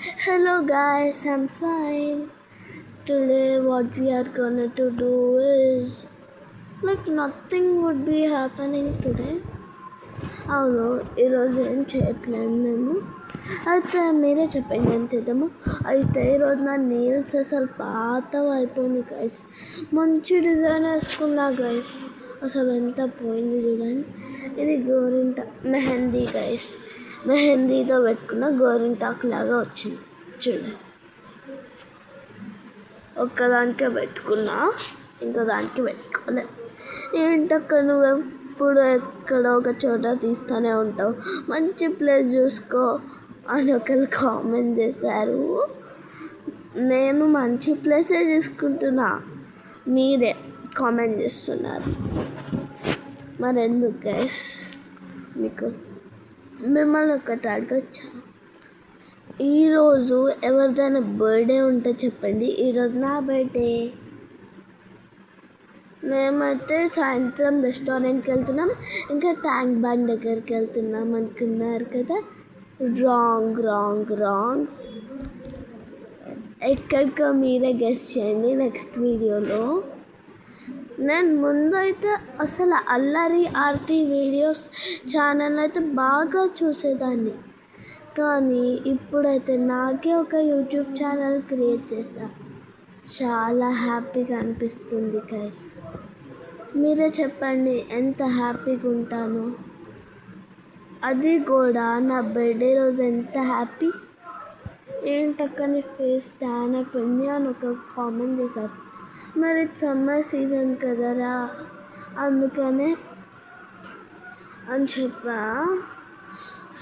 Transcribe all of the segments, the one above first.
Hello guys, I'm fine. Today what we are gonna to do is nothing would be happening today. అవును ఈరోజు ఏం చేయట్లేదు మేము. అయితే మీరే చెప్పండి ఏం చేద్దాము. అయితే ఈరోజు నా నెయిల్స్ అసలు పాతవి అయిపోయింది గైస్. మంచి డిజైన్ వేసుకున్నా గైస్, అసలు ఎంత పోయింది చూడండి. ఇది గోరింట మెహందీ గైస్, మెహందీతో పెట్టుకున్న గోరింటాకు లాగా వచ్చింది చూడండి. ఒక్కదానికే పెట్టుకున్నా, ఇంకో దానికి పెట్టుకోలే. ఏంటక్క నువ్వు ఎప్పుడు ఎక్కడో ఒక చోట తీస్తూనే ఉంటావు, మంచి ప్లేస్ చూసుకో అని ఒకరు కామెంట్ చేశారు. నేను మంచి ప్లేసే తీసుకుంటున్నా, మీరే కామెంట్ చేస్తున్నారు. మరెందుకు గైస్ మీకు మిమ్మల్ని ఒకటి అడగచ్చా? ఈరోజు ఎవరిదైనా బర్త్డే ఉంటే చెప్పండి. ఈరోజు నా బర్త్డే. మేమైతే సాయంత్రం రెస్టారెంట్కి వెళ్తున్నాం, ఇంకా ట్యాంక్ బండ్ దగ్గరికి వెళ్తున్నాం అనుకున్నారు కదా. Wrong wrong wrong. ఎక్కడికో మీరే గెస్ చేయండి నెక్స్ట్ వీడియోలో. నేను ముందు అయితే అసలు అల్లరి ఆర్తి వీడియోస్ ఛానల్ అయితే బాగా చూసేదాన్ని, కానీ ఇప్పుడైతే నాకే ఒక యూట్యూబ్ ఛానల్ క్రియేట్ చేశా. చాలా హ్యాపీగా అనిపిస్తుంది గైస్. మీరే చెప్పండి ఎంత హ్యాపీగా ఉంటానో. అది కూడా నా బర్త్డే రోజు ఎంత హ్యాపీ. ఏంటక్కని ఫేస్ ట్యాన్ అయిపోయింది అని ఒక కామెంట్ చేశారు. మరి సమ్మర్ సీజన్ కదరా, అందుకనే అని చెప్పా.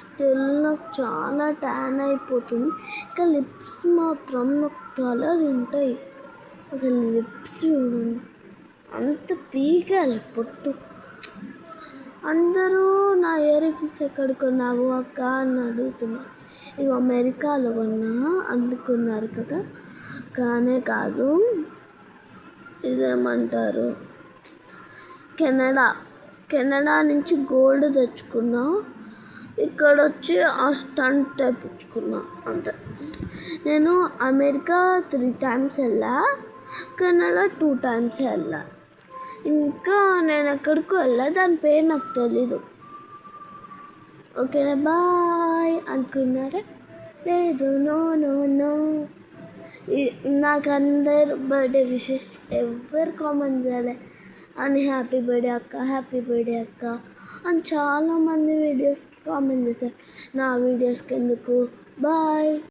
స్టిల్ నాకు చాలా ట్యాన్ అయిపోతుంది. ఇంకా లిప్స్ మాత్రం నాకు తల తింటాయి. అసలు లిప్స్ చూడండి, అంత పీకాలి పొట్టు. అందరూ నా ఇయర్ రింగ్స్ ఎక్కడ కొన్నావు అక్క అని అడుగుతున్నారు. ఇవి అమెరికాలో కొన్నా అనుకున్నారు కదా, కానే కాదు. ఇదేమంటారు, కెనడా నుంచి గోల్డ్ తెచ్చుకున్నా, ఇక్కడ వచ్చి ఆ స్టంట్ తెప్పించుకున్నా అంతే. నేను అమెరికా 3 times వెళ్ళా, కెనడా 2 times వెళ్ళా. ఇంకా నేను ఎక్కడికో వెళ్ళా, దాని పేరు నాకు తెలీదు. ఓకేనా, బాయ్ అనుకున్నారా? లేదు, నో నో నో. నాకు అందరు బర్త్డే విషెస్ ఎవరు కామెంట్ చేయలే అని హ్యాపీ బర్త్డే అక్క, హ్యాపీ బర్త్డే అక్క అని చాలామంది వీడియోస్కి కామెంట్ చేశారు. నా వీడియోస్కి ఎందుకు. బాయ్.